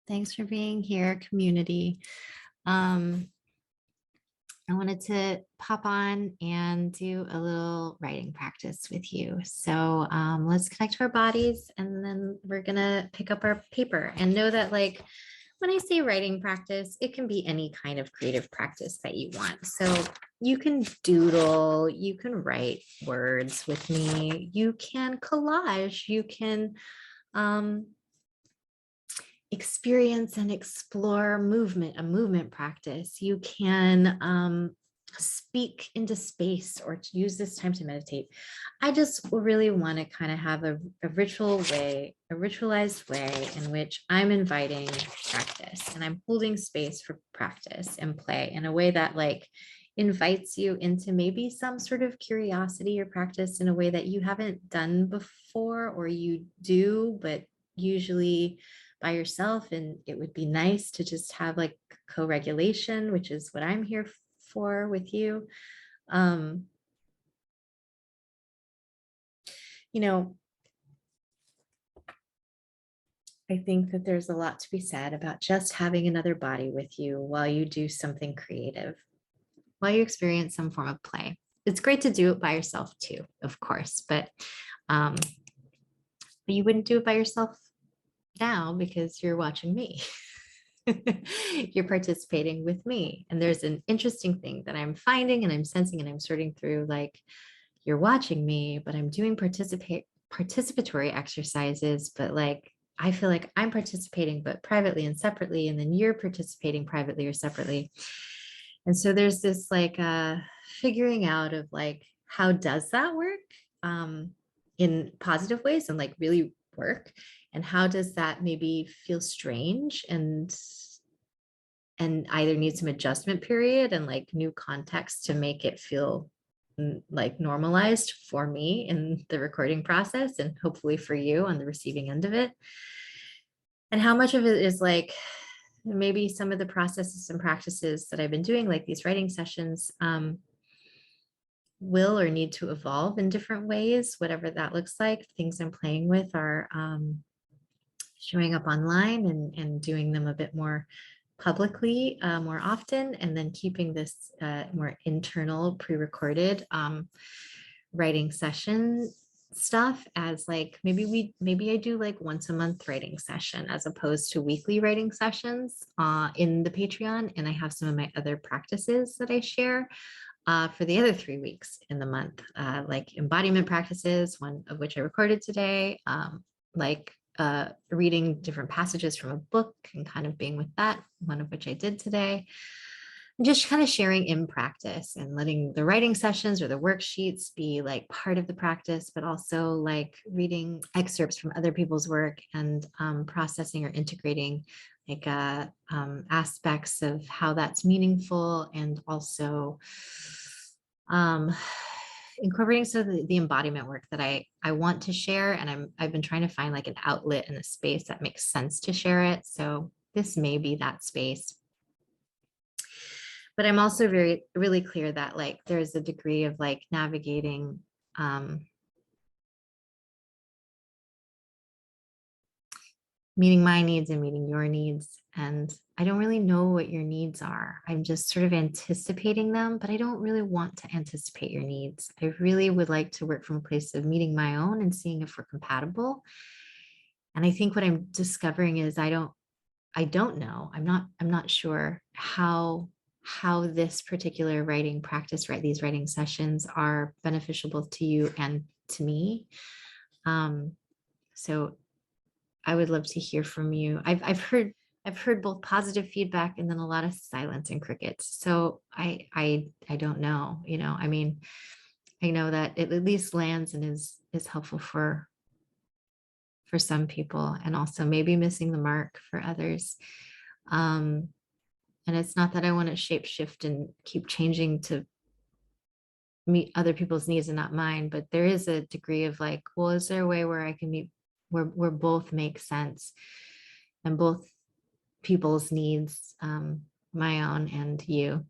Thanks for being here, community. Um, I wanted to pop on and do a little writing practice with you. So let's connect to our bodies and then we're gonna pick up our paper and know that like when I say writing practice, it can be any kind of creative practice that you want. So you can doodle, you can write words with me, you can collage, you can experience and explore movement, a movement practice. You can speak into space or to use this time to meditate. I just really want to kind of have a ritualized way in which I'm inviting practice and I'm holding space for practice and play in a way that like invites you into maybe some sort of curiosity or practice in a way that you haven't done before or you do, but usually by yourself. And it would be nice to just have like co-regulation, which is what I'm here for with you. You know, I think that there's a lot to be said about just having another body with you while you do something creative, while you experience some form of play. It's great to do it by yourself too, of course, but you wouldn't do it by yourself now because you're watching me. You're participating with me. And there's an interesting thing that I'm finding and I'm sensing and I'm sorting through like you're watching me, but I'm doing participatory exercises, but like I feel like I'm participating but privately and separately, and then you're participating privately or separately. And so there's this like figuring out of like how does that work in positive ways and like really work, and how does that maybe feel strange and either need some adjustment period and like new context to make it feel like normalized for me in the recording process and hopefully for you on the receiving end of it. And how much of it is like maybe some of the processes and practices that I've been doing, like these writing sessions, will or need to evolve in different ways, whatever that looks like. Things I'm playing with are showing up online and doing them a bit more publicly more often, and then keeping this more internal pre-recorded writing session stuff as like maybe I do like once a month writing session as opposed to weekly writing sessions in the Patreon. And I have some of my other practices that I share for the other 3 weeks in the month, like embodiment practices, one of which I recorded today, like reading different passages from a book and kind of being with that, one of which I did today. And just kind of sharing in practice and letting the writing sessions or the worksheets be like part of the practice, but also like reading excerpts from other people's work and processing or integrating like aspects of how that's meaningful, and also incorporating the embodiment work that I want to share, and I've been trying to find like an outlet and a space that makes sense to share it. So this may be that space. But I'm also really clear that like there's a degree of like navigating meeting my needs and meeting your needs. And I don't really know what your needs are. I'm just sort of anticipating them, but I don't really want to anticipate your needs. I really would like to work from a place of meeting my own and seeing if we're compatible. And I think what I'm discovering is I don't know. I'm not sure how this particular writing practice, right? These writing sessions are beneficial both to you and to me. So I would love to hear from you. I've heard both positive feedback and then a lot of silence and crickets. So I don't know, you know, I mean, I know that it at least lands and is helpful for some people, and also maybe missing the mark for others. And it's not that I want to shape shift and keep changing to meet other people's needs and not mine, but there is a degree of like, well, is there a way where I can meet where both make sense and both people's needs, my own and you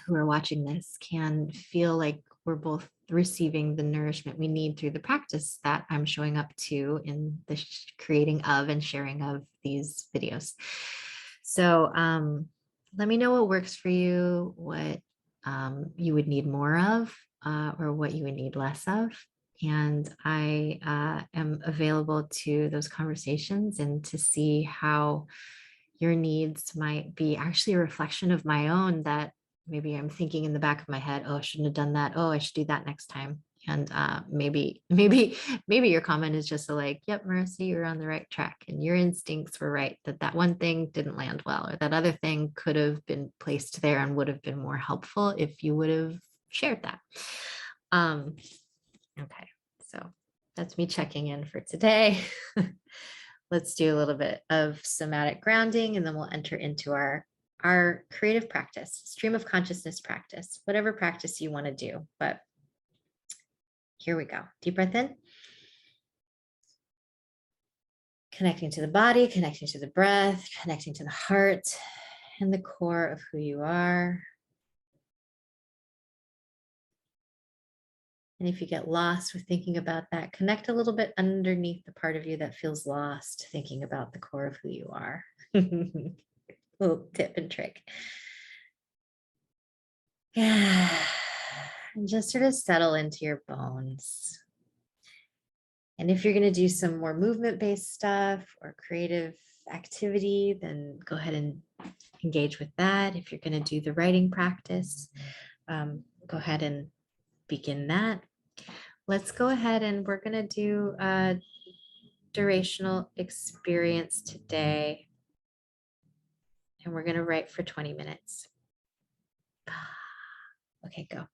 who are watching this, can feel like we're both receiving the nourishment we need through the practice that I'm showing up to in the creating of and sharing of these videos. So let me know what works for you, what you would need more of, or what you would need less of. And I am available to those conversations and to see how your needs might be actually a reflection of my own, that maybe I'm thinking in the back of my head, oh, I shouldn't have done that. Oh, I should do that next time. And maybe your comment is just like, yep, Marissa, you're on the right track. And your instincts were right, that one thing didn't land well, or that other thing could have been placed there and would have been more helpful if you would have shared that. Okay, so that's me checking in for today. Let's do a little bit of somatic grounding, and then we'll enter into our creative practice, stream of consciousness practice, whatever practice you want to do. But here we go. Deep breath in. Connecting to the body, connecting to the breath, connecting to the heart and the core of who you are. And if you get lost with thinking about that, connect a little bit underneath the part of you that feels lost, thinking about the core of who you are. Little tip and trick. Yeah. And just sort of settle into your bones. And if you're going to do some more movement-based stuff or creative activity, then go ahead and engage with that. If you're going to do the writing practice, go ahead and begin that. Let's go ahead and we're going to do a durational experience today. And we're going to write for 20 minutes. Okay, go.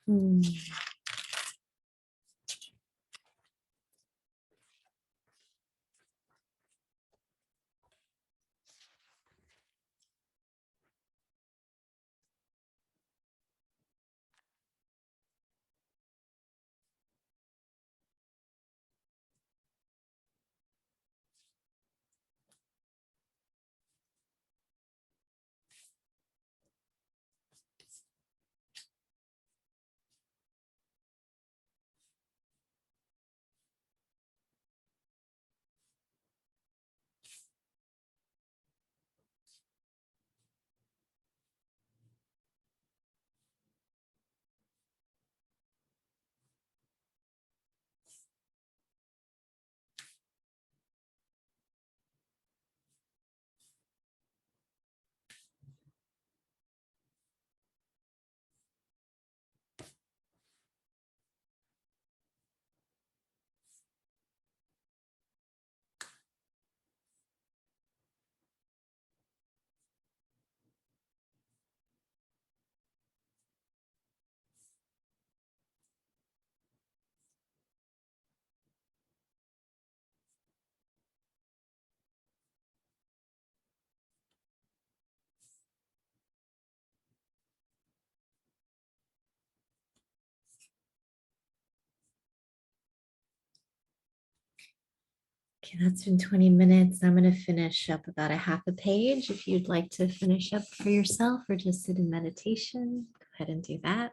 Hmm. Okay, that's been 20 minutes. I'm going to finish up about a half a page. If you'd like to finish up for yourself or just sit in meditation, go ahead and do that.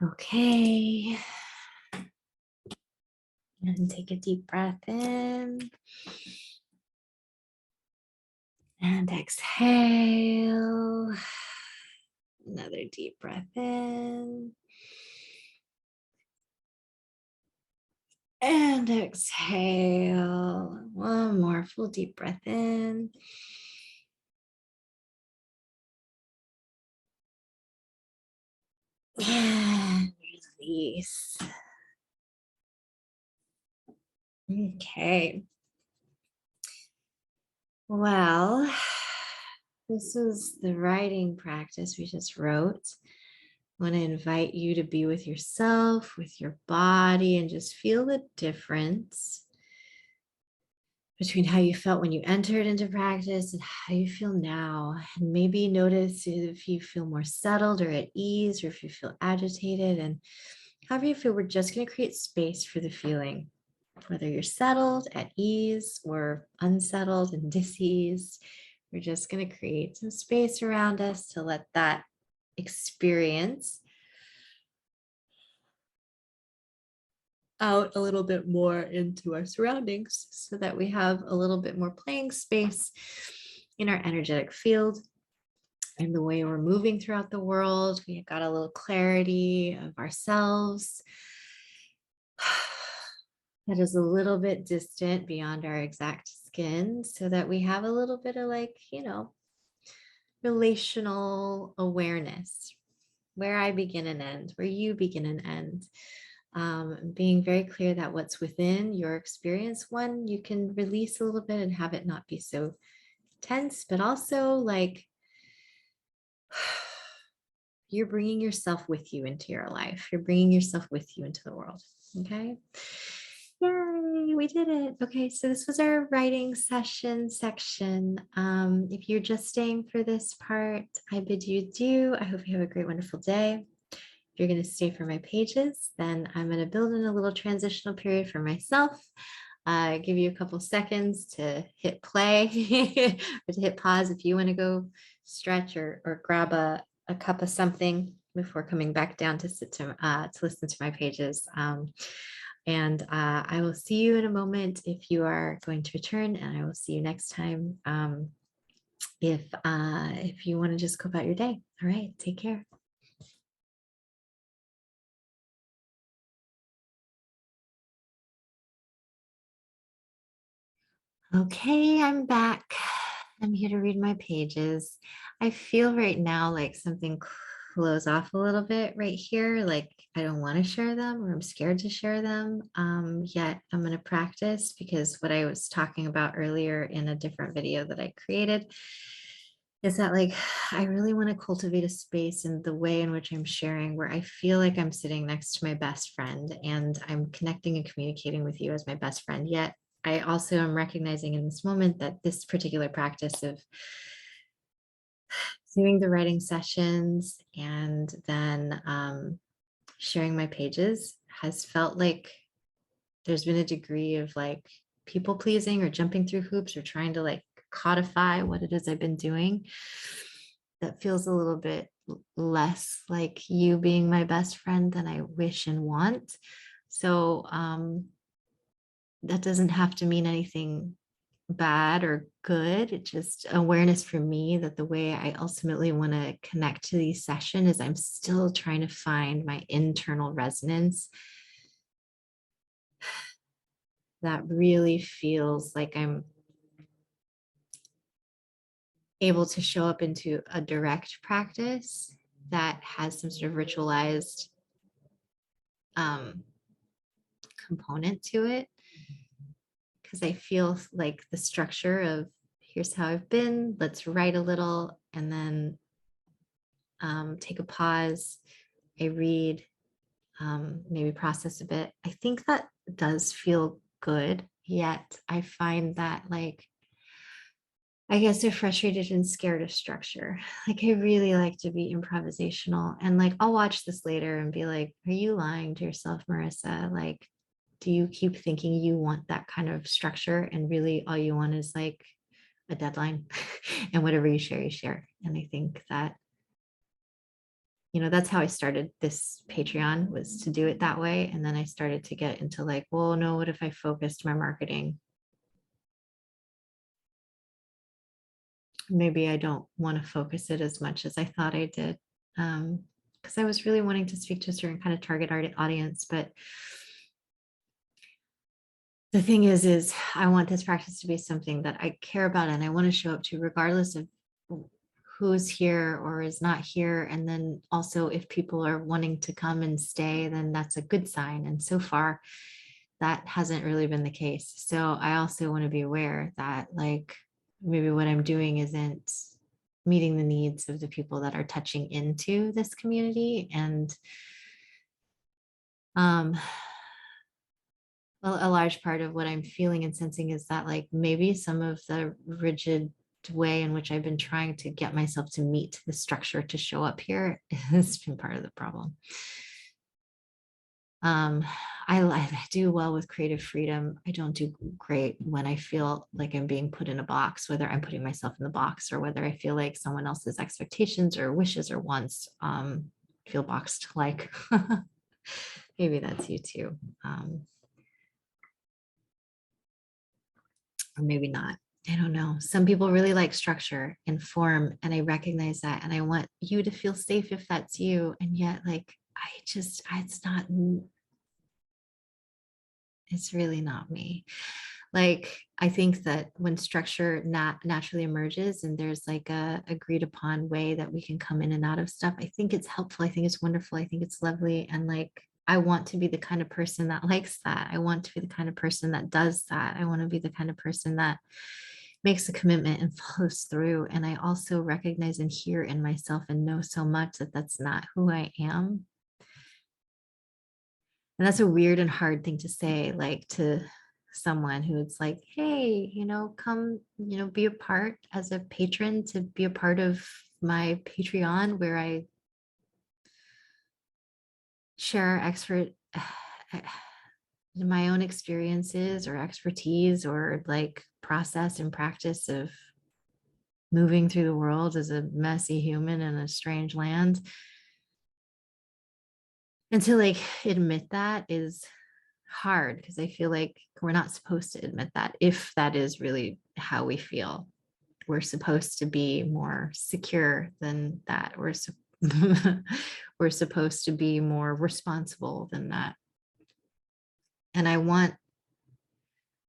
Okay. And take a deep breath in and exhale. Another deep breath in and exhale. One more full deep breath in. And release. Okay. Well, This is the writing practice we just wrote. I want to invite you to be with yourself, with your body, and just feel the difference between how you felt when you entered into practice and how you feel now. And maybe notice if you feel more settled or at ease, or if you feel agitated. And however you feel, we're just going to create space for the feeling, whether you're settled, at ease, or unsettled and dis-ease. We're just going to create some space around us to let that experience out a little bit more into our surroundings so that we have a little bit more playing space in our energetic field and the way we're moving throughout the world. We got a little clarity of ourselves that is a little bit distant beyond our exact skin, so that we have a little bit of, like, relational awareness, where I begin and end, where you begin and end. Being very clear that what's within your experience, one, you can release a little bit and have it not be so tense, but also like you're bringing yourself with you into your life. You're bringing yourself with you into the world. Okay. Yay, we did it. Okay, so this was our writing session section. If you're just staying for this part, I bid you adieu. I hope you have a great, wonderful day. If you're going to stay for my pages, then I'm going to build in a little transitional period for myself. Give you a couple seconds to hit play or to hit pause if you want to go stretch or grab a cup of something before coming back down to sit to listen to my pages. And I will see you in a moment if you are going to return, and I will see you next time if you want to just go about your day. All right, take care. Okay, I'm back. I'm here to read my pages. I feel right now like something close off a little bit right here. Like I don't want to share them, or I'm scared to share them. Yet I'm going to practice, because what I was talking about earlier in a different video that I created is that, like, I really want to cultivate a space in the way in which I'm sharing, where I feel like I'm sitting next to my best friend and I'm connecting and communicating with you as my best friend. Yet I also am recognizing in this moment that this particular practice of doing the writing sessions and then sharing my pages has felt like there's been a degree of like people pleasing or jumping through hoops or trying to like codify what it is I've been doing. That feels a little bit less like you being my best friend than I wish and want. So that doesn't have to mean anything bad or good. It's just awareness for me that the way I ultimately want to connect to these sessions is I'm still trying to find my internal resonance that really feels like I'm able to show up into a direct practice that has some sort of ritualized um, component to it. Because I feel like the structure of here's how I've been, let's write a little, and then take a pause, I read, maybe process a bit. I think that does feel good. Yet I find that, like, I guess they're frustrated and scared of structure. Like, I really like to be improvisational, and like, I'll watch this later and be like, are you lying to yourself, Marissa? Like, do you keep thinking you want that kind of structure, and really all you want is like a deadline and whatever you share, you share. And I think that, that's how I started this Patreon, was to do it that way. And then I started to get into like, well, no, what if I focused my marketing? Maybe I don't want to focus it as much as I thought I did. Because I was really wanting to speak to a certain kind of target audience. But the thing is I want this practice to be something that I care about and I want to show up to, regardless of who's here or is not here. And then also, if people are wanting to come and stay, then that's a good sign. And so far, that hasn't really been the case. So I also want to be aware that, like, maybe what I'm doing isn't meeting the needs of the people that are touching into this community. And a large part of what I'm feeling and sensing is that like maybe some of the rigid way in which I've been trying to get myself to meet the structure to show up here has been part of the problem. I do well with creative freedom. I don't do great when I feel like I'm being put in a box, whether I'm putting myself in the box or whether I feel like someone else's expectations or wishes or wants feel boxed like. Maybe that's you too. Or maybe not. I don't know. Some people really like structure and form, and I recognize that. And I want you to feel safe if that's you. And yet, like, it's not, it's really not me. Like, I think that when structure naturally emerges and there's like a agreed upon way that we can come in and out of stuff, I think it's helpful. I think it's wonderful. I think it's lovely. And like, I want to be the kind of person that likes that. I want to be the kind of person that does that. I want to be the kind of person that makes a commitment and follows through. And I also recognize and hear in myself and know so much that that's not who I am. And that's a weird and hard thing to say, like to someone who's like, hey, come, be a part as a patron, to be a part of my Patreon where I share my own experiences or expertise or like process and practice of moving through the world as a messy human in a strange land. And to like admit that is hard because I feel like we're not supposed to admit that if that is really how we feel. We're supposed to be more secure than that. We're supposed to be more responsible than that. And I want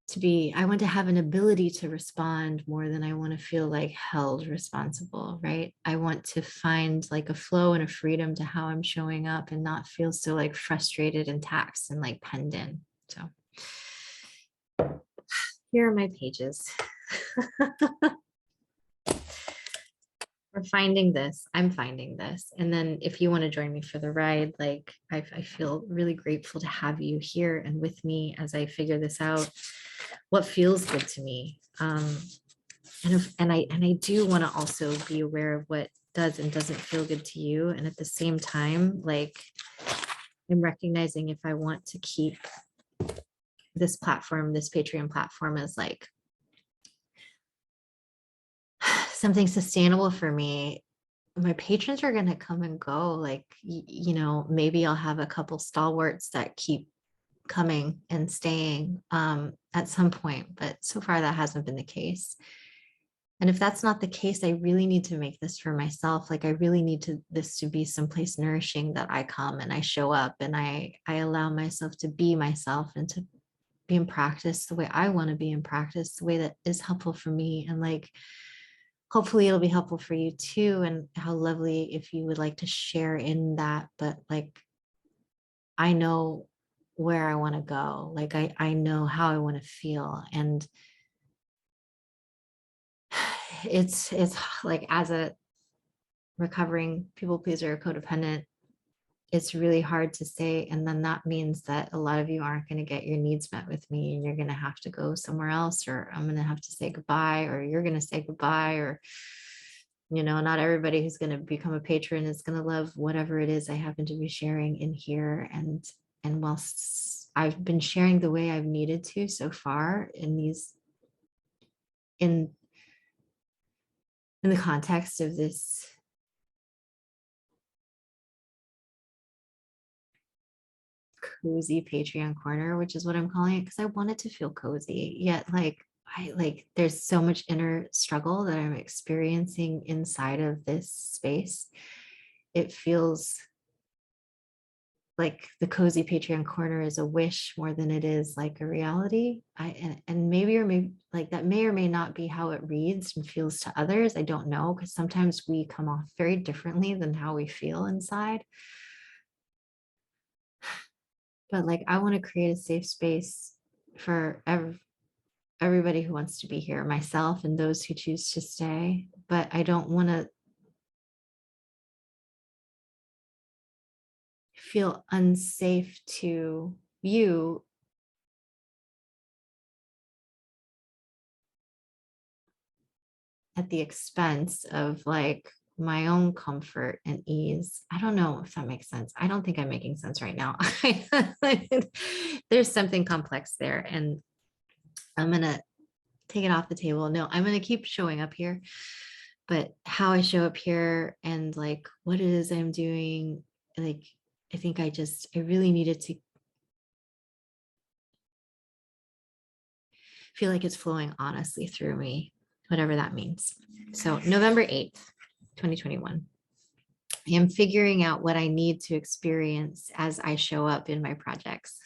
to have an ability to respond more than I want to feel like held responsible, right? I want to find like a flow and a freedom to how I'm showing up and not feel so like frustrated and taxed and like penned in. So here are my pages. We're finding this. I'm finding this. And then if you want to join me for the ride, like I feel really grateful to have you here and with me as I figure this out. What feels good to me. And I do want to also be aware of what does and doesn't feel good to you. And at the same time, like I'm recognizing if I want to keep this platform, this Patreon platform as like something sustainable for me, my patrons are going to come and go. Like, maybe I'll have a couple stalwarts that keep coming and staying at some point, but so far that hasn't been the case. And if that's not the case, I really need to make this for myself. Like I really need this to be someplace nourishing that I come and I show up and I allow myself to be myself and to be in practice the way I want to be in practice, the way that is helpful for me. And like, hopefully it'll be helpful for you too. And how lovely if you would like to share in that, but like, I know where I want to go. Like I know how I want to feel. And it's like as a recovering people pleaser, codependent, it's really hard to say. And then that means that a lot of you aren't going to get your needs met with me and you're going to have to go somewhere else, or I'm going to have to say goodbye, or you're going to say goodbye, or, not everybody who's going to become a patron is going to love whatever it is I happen to be sharing in here. And whilst I've been sharing the way I've needed to so far in in the context of this cozy Patreon corner, which is what I'm calling it, because I want it to feel cozy. Yet, there's so much inner struggle that I'm experiencing inside of this space. It feels like the cozy Patreon corner is a wish more than it is like a reality. And maybe like that may or may not be how it reads and feels to others. I don't know, because sometimes we come off very differently than how we feel inside. But like I want to create a safe space for everybody who wants to be here, myself and those who choose to stay, but I don't want to feel unsafe to you at the expense of like my own comfort and ease. I don't know if that makes sense. I don't think I'm making sense right now. There's something complex there, and I'm going to take it off the table. No, I'm going to keep showing up here, but how I show up here and like what it is I'm doing, like, I think I really needed to feel like it's flowing honestly through me, whatever that means. So November 8th, 2021. I am figuring out what I need to experience as I show up in my projects.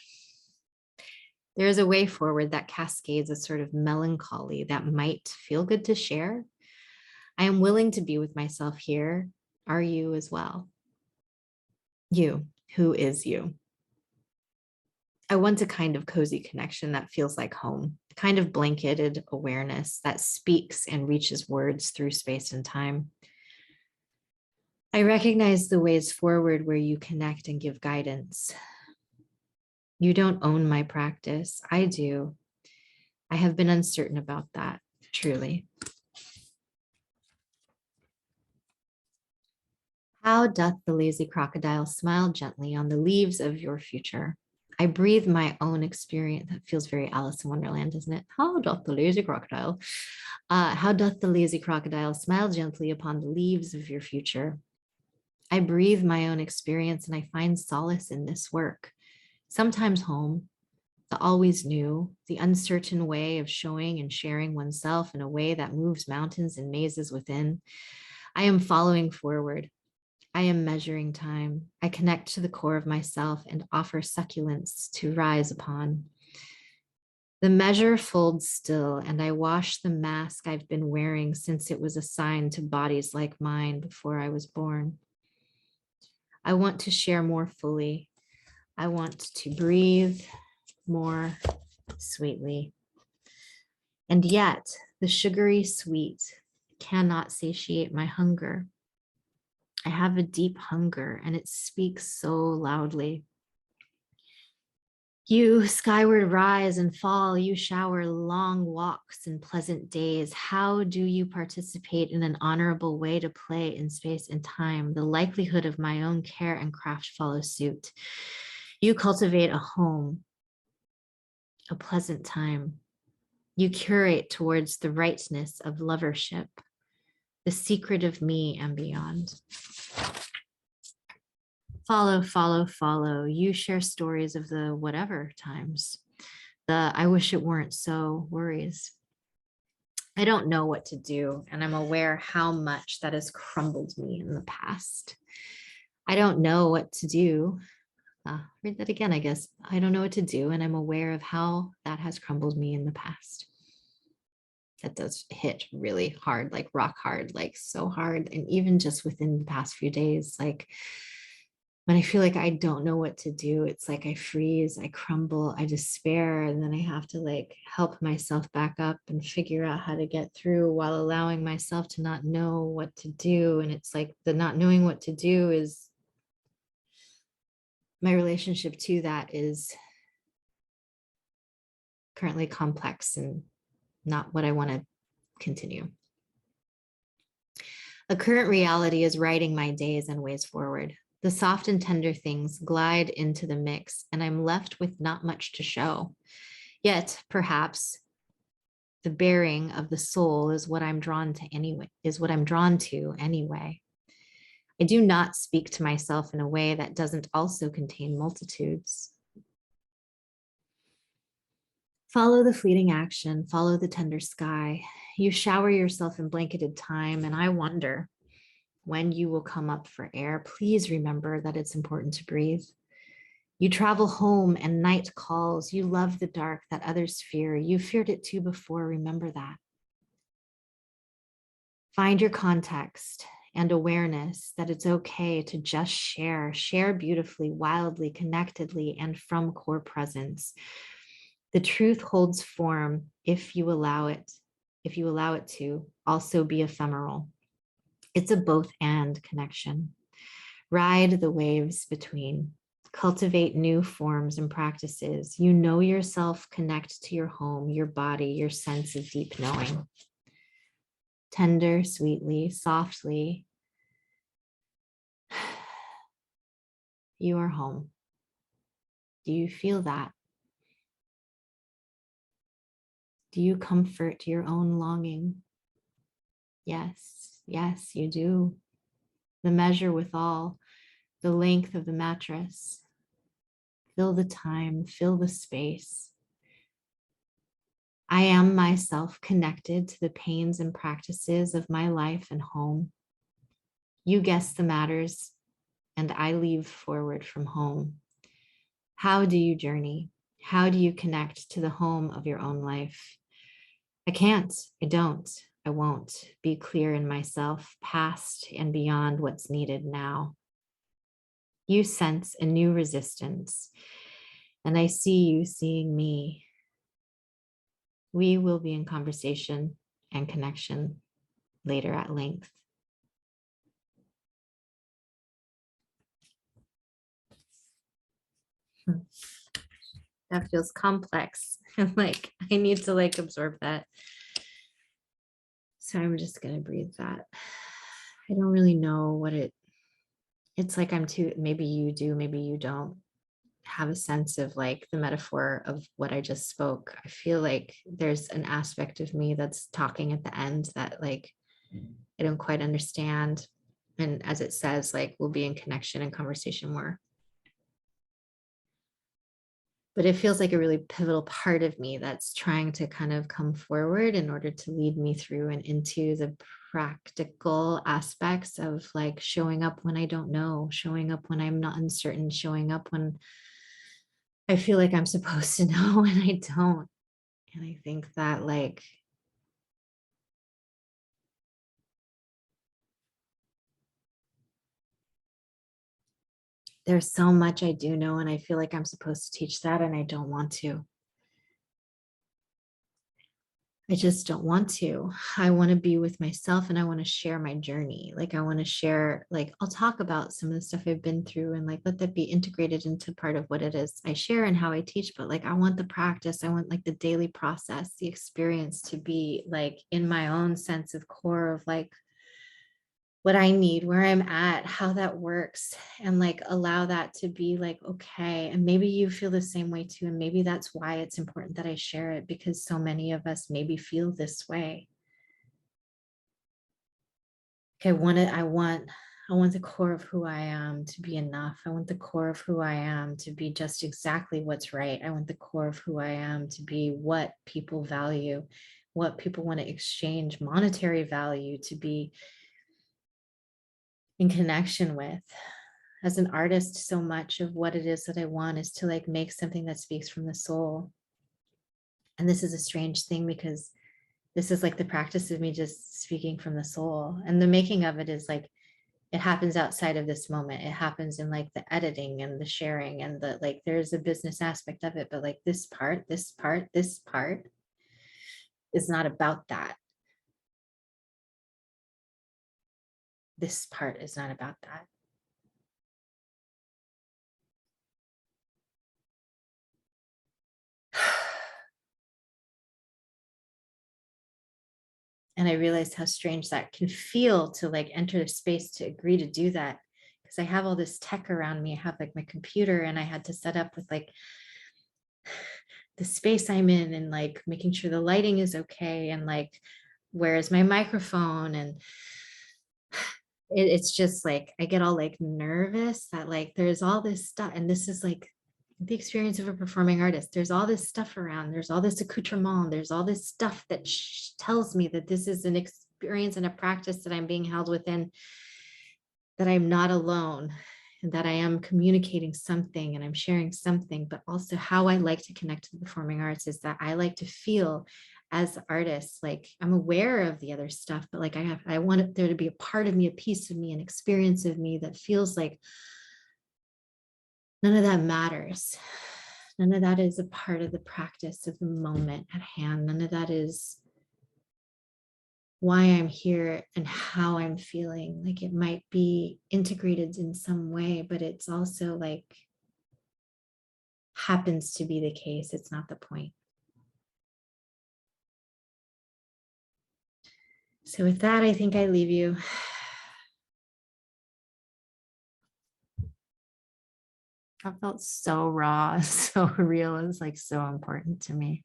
There is a way forward that cascades a sort of melancholy that might feel good to share. I am willing to be with myself here. Are you as well? You, who is you? I want a kind of cozy connection that feels like home, a kind of blanketed awareness that speaks and reaches words through space and time. I recognize the ways forward where you connect and give guidance. You don't own my practice. I do. I have been uncertain about that, truly. How doth the lazy crocodile smile gently on the leaves of your future? I breathe my own experience. That feels very Alice in Wonderland, doesn't it? How doth the lazy crocodile? How doth the lazy crocodile smile gently upon the leaves of your future? I breathe my own experience and I find solace in this work. Sometimes home, the always new, the uncertain way of showing and sharing oneself in a way that moves mountains and mazes within. I am following forward. I am measuring time. I connect to the core of myself and offer succulence to rise upon. The measure folds still, and I wash the mask I've been wearing since it was assigned to bodies like mine before I was born. I want to share more fully. I want to breathe more sweetly. And yet, the sugary sweet cannot satiate my hunger. I have a deep hunger, and it speaks so loudly. You skyward rise and fall, you shower long walks and pleasant days. How do you participate in an honorable way to play in space and time? The likelihood of my own care and craft follow suit. You cultivate a home, a pleasant time. You curate towards the rightness of lovership, the secret of me and beyond. Follow, follow, follow. You share stories of the whatever times, the I wish it weren't so worries. I don't know what to do, and I'm aware how much that has crumbled me in the past. I don't know what to do. Read that again, I guess. I don't know what to do, and I'm aware of how that has crumbled me in the past. That does hit really hard, like rock hard, like so hard. And even just within the past few days, like when I feel like I don't know what to do, it's like I freeze, I crumble, I despair, and then I have to like help myself back up and figure out how to get through while allowing myself to not know what to do. And it's like the not knowing what to do is my relationship to that is currently complex and not what I want to continue. A current reality is writing my days and ways forward. The soft and tender things glide into the mix, and I'm left with not much to show. Yet, perhaps, the bearing of the soul is what I'm drawn to anyway, I do not speak to myself in a way that doesn't also contain multitudes. Follow the fleeting action, follow the tender sky. You shower yourself in blanketed time, and I wonder when you will come up for air. Please remember that it's important to breathe. You travel home and night calls. You love the dark that others fear. You feared it too before. Remember that. Find your context and awareness that it's okay to just share beautifully, wildly, connectedly, and from core presence. The truth holds form if you allow it, to also be ephemeral. It's a both and connection. Ride the waves between. Cultivate new forms and practices. You know yourself, connect to your home, your body, your sense of deep knowing. Tender, sweetly, softly. You are home. Do you feel that? Do you comfort your own longing? Yes, yes, you do. The measure with all, the length of the mattress. Fill the time, fill the space. I am myself connected to the pains and practices of my life and home. You guess the matters, and I leave forward from home. How do you journey? How do you connect to the home of your own life? I can't, I don't, I won't be clear in myself, past and beyond what's needed now. You sense a new resistance, and I see you seeing me. We will be in conversation and connection later at length. That feels complex. I'm like, I need to like absorb that. So I'm just going to breathe that. I don't really know what it's like. I'm too, maybe you do, maybe you don't have a sense of like the metaphor of what I just spoke. I feel like there's an aspect of me that's talking at the end that like I don't quite understand. And as it says, like we'll be in connection and conversation more. But it feels like a really pivotal part of me that's trying to kind of come forward in order to lead me through and into the practical aspects of like showing up when I don't know, showing up when I'm not uncertain, showing up when I feel like I'm supposed to know and I don't. And I think that like there's so much I do know and I feel like I'm supposed to teach that and I don't want to. I just don't want to. I want to be with myself and I want to share my journey. Like, I want to share, like, I'll talk about some of the stuff I've been through and like let that be integrated into part of what it is I share and how I teach. But like, I want the practice, I want like the daily process, the experience to be like in my own sense of core of like what I need, where I'm at, how that works, and like allow that to be like, okay. And maybe you feel the same way too. And maybe that's why it's important that I share it because so many of us maybe feel this way. Okay, I want the core of who I am to be enough. I want the core of who I am to be just exactly what's right. I want the core of who I am to be what people value, what people want to exchange monetary value to be in connection with. As an artist, so much of what it is that I want is to like make something that speaks from the soul. And this is a strange thing because this is like the practice of me just speaking from the soul. And the making of it is like it happens outside of this moment. It happens in like the editing and the sharing and the like there's a business aspect of it, but like this part is not about that. This part is not about that. And I realized how strange that can feel to like enter the space to agree to do that. Because I have all this tech around me. I have like my computer and I had to set up with like the space I'm in and like making sure the lighting is okay and like where is my microphone and it's just like I get all like nervous that like there's all this stuff and this is like the experience of a performing artist. There's all this stuff around, there's all this accoutrement, there's all this stuff that tells me that this is an experience and a practice that I'm being held within, that I'm not alone and that I am communicating something and I'm sharing something. But also how I like to connect to the performing arts is that I like to feel as artists, like I'm aware of the other stuff, but like I want there to be a part of me, a piece of me, an experience of me that feels like none of that matters. None of that is a part of the practice of the moment at hand. None of that is why I'm here and how I'm feeling. Like it might be integrated in some way, but it's also like happens to be the case. It's not the point. So with that, I think I leave you. I felt so raw, so real. It was like so important to me.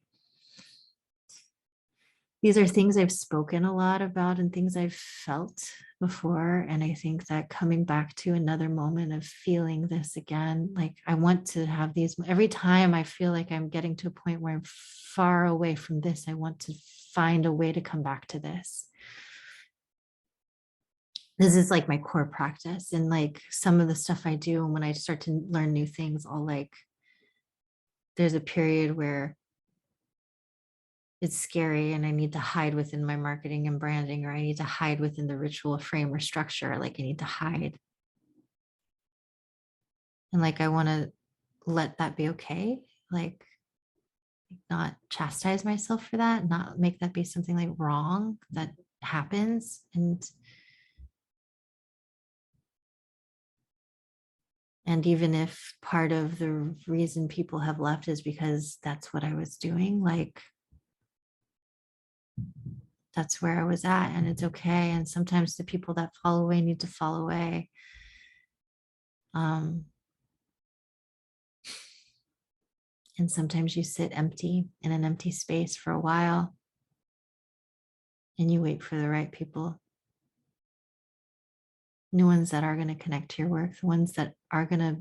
These are things I've spoken a lot about and things I've felt before. And I think that coming back to another moment of feeling this again, like I want to have these every time I feel like I'm getting to a point where I'm far away from this, I want to find a way to come back to this. This is like my core practice. And like some of the stuff I do, and when I start to learn new things, I'll like, there's a period where it's scary and I need to hide within my marketing and branding, or I need to hide within the ritual frame or structure. Like I need to hide. And like, I want to let that be okay. Like, not chastise myself for that, not make that be something like wrong that happens. And even if part of the reason people have left is because that's what I was doing, like that's where I was at, and it's okay. And sometimes the people that fall away need to fall away. And sometimes you sit empty in an empty space for a while and you wait for the right people, new ones that are going to connect to your work, the ones that are going to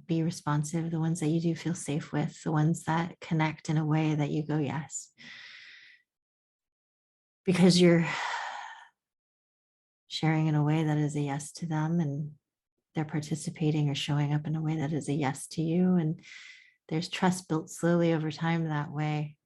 be responsive, the ones that you do feel safe with, the ones that connect in a way that you go, yes, because you're sharing in a way that is a yes to them, and they're participating or showing up in a way that is a yes to you. And there's trust built slowly over time that way.